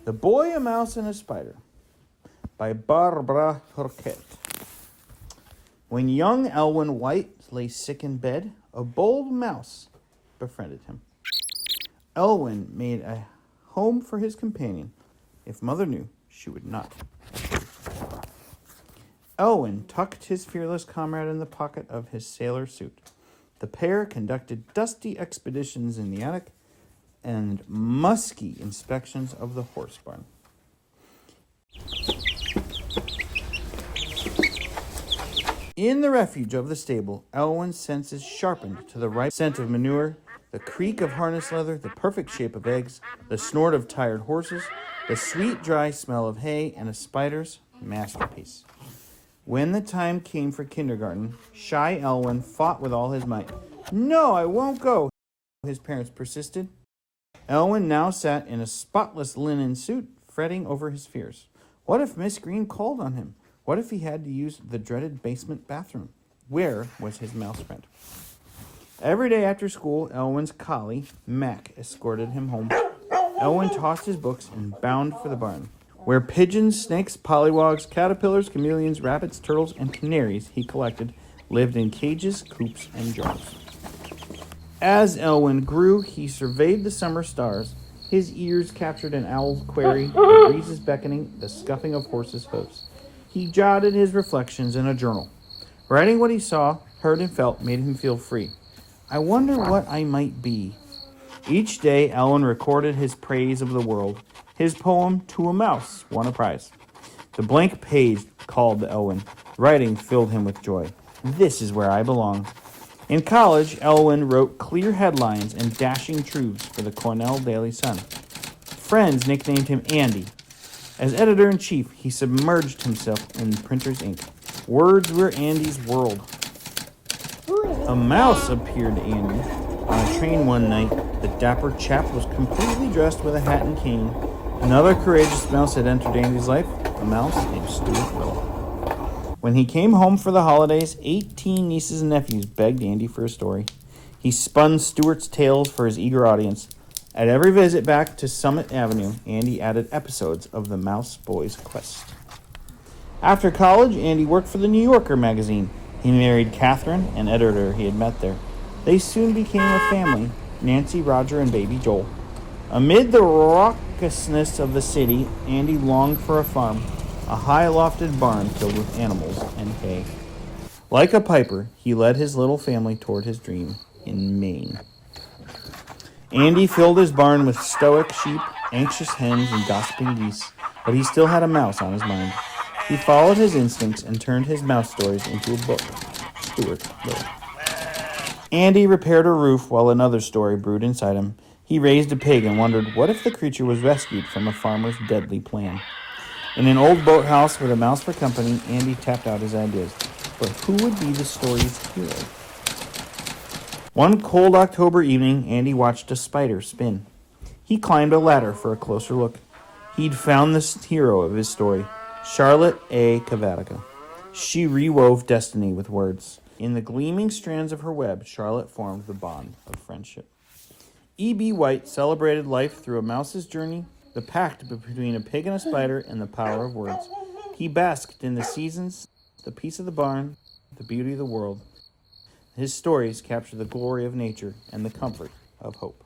The Boy, a Mouse, and a Spider by Barbara Hurquette. When young Elwyn White lay sick in bed, a bold mouse befriended him. Elwyn made a home for his companion. If mother knew, she would not. Elwyn tucked his fearless comrade in the pocket of his sailor suit. The pair conducted dusty expeditions in the attic and musky inspections of the horse barn. In the refuge of the stable, Elwyn's senses sharpened to the right scent of manure, the creak of harness leather, the perfect shape of eggs, the snort of tired horses, the sweet, dry smell of hay, and a spider's masterpiece. When the time came for kindergarten, shy Elwyn fought with all his might. "No, I won't go," his parents persisted. Elwyn now sat in a spotless linen suit, fretting over his fears. What if Miss Green called on him? What if he had to use the dreaded basement bathroom? Where was his mouse friend? Every day after school, Elwyn's collie, Mac, escorted him home. Elwyn tossed his books and bound for the barn, where pigeons, snakes, pollywogs, caterpillars, chameleons, rabbits, turtles, and canaries he collected lived in cages, coops, and jars. As Elwyn grew, he surveyed the summer stars. His ears captured an owl's query, the breezes beckoning, the scuffing of horses' hoofs. He jotted his reflections in a journal. Writing what he saw, heard, and felt made him feel free. I wonder what I might be. Each day, Elwyn recorded his praise of the world. His poem, To a Mouse, won a prize. The blank page called to Elwyn. Writing filled him with joy. This is where I belong. In college, Elwyn wrote clear headlines and dashing truths for the Cornell Daily Sun. Friends nicknamed him Andy. As editor-in-chief, he submerged himself in printer's ink. Words were Andy's world. A mouse appeared to Andy. On a train one night, the dapper chap was completely dressed with a hat and cane. Another courageous mouse had entered Andy's life, a mouse named Stuart. When he came home for the holidays, 18 nieces and nephews begged Andy for a story. He spun Stuart's tales for his eager audience. At every visit back to Summit Avenue, Andy added episodes of the Mouse Boy's Quest. After college, Andy worked for the New Yorker magazine. He married Catherine, an editor he had met there. They soon became a family, Nancy, Roger, and baby Joel. Amid the raucousness of the city, Andy longed for a farm, a high-lofted barn filled with animals and hay. Like a piper, he led his little family toward his dream in Maine. Andy filled his barn with stoic sheep, anxious hens, and gossiping geese, but he still had a mouse on his mind. He followed his instincts and turned his mouse stories into a book. Stuart Little. Andy repaired a roof while another story brewed inside him. He raised a pig and wondered what if the creature was rescued from a farmer's deadly plan. In an old boathouse with a mouse for company, Andy tapped out his ideas. But who would be the story's hero? One cold October evening, Andy watched a spider spin. He climbed a ladder for a closer look. He'd found the hero of his story, Charlotte A. Cavatica. She rewove destiny with words. In the gleaming strands of her web, Charlotte formed the bond of friendship. E.B. White celebrated life through a mouse's journey, the pact between a pig and a spider, and the power of words. He basked in the seasons, the peace of the barn, the beauty of the world. His stories capture the glory of nature and the comfort of hope.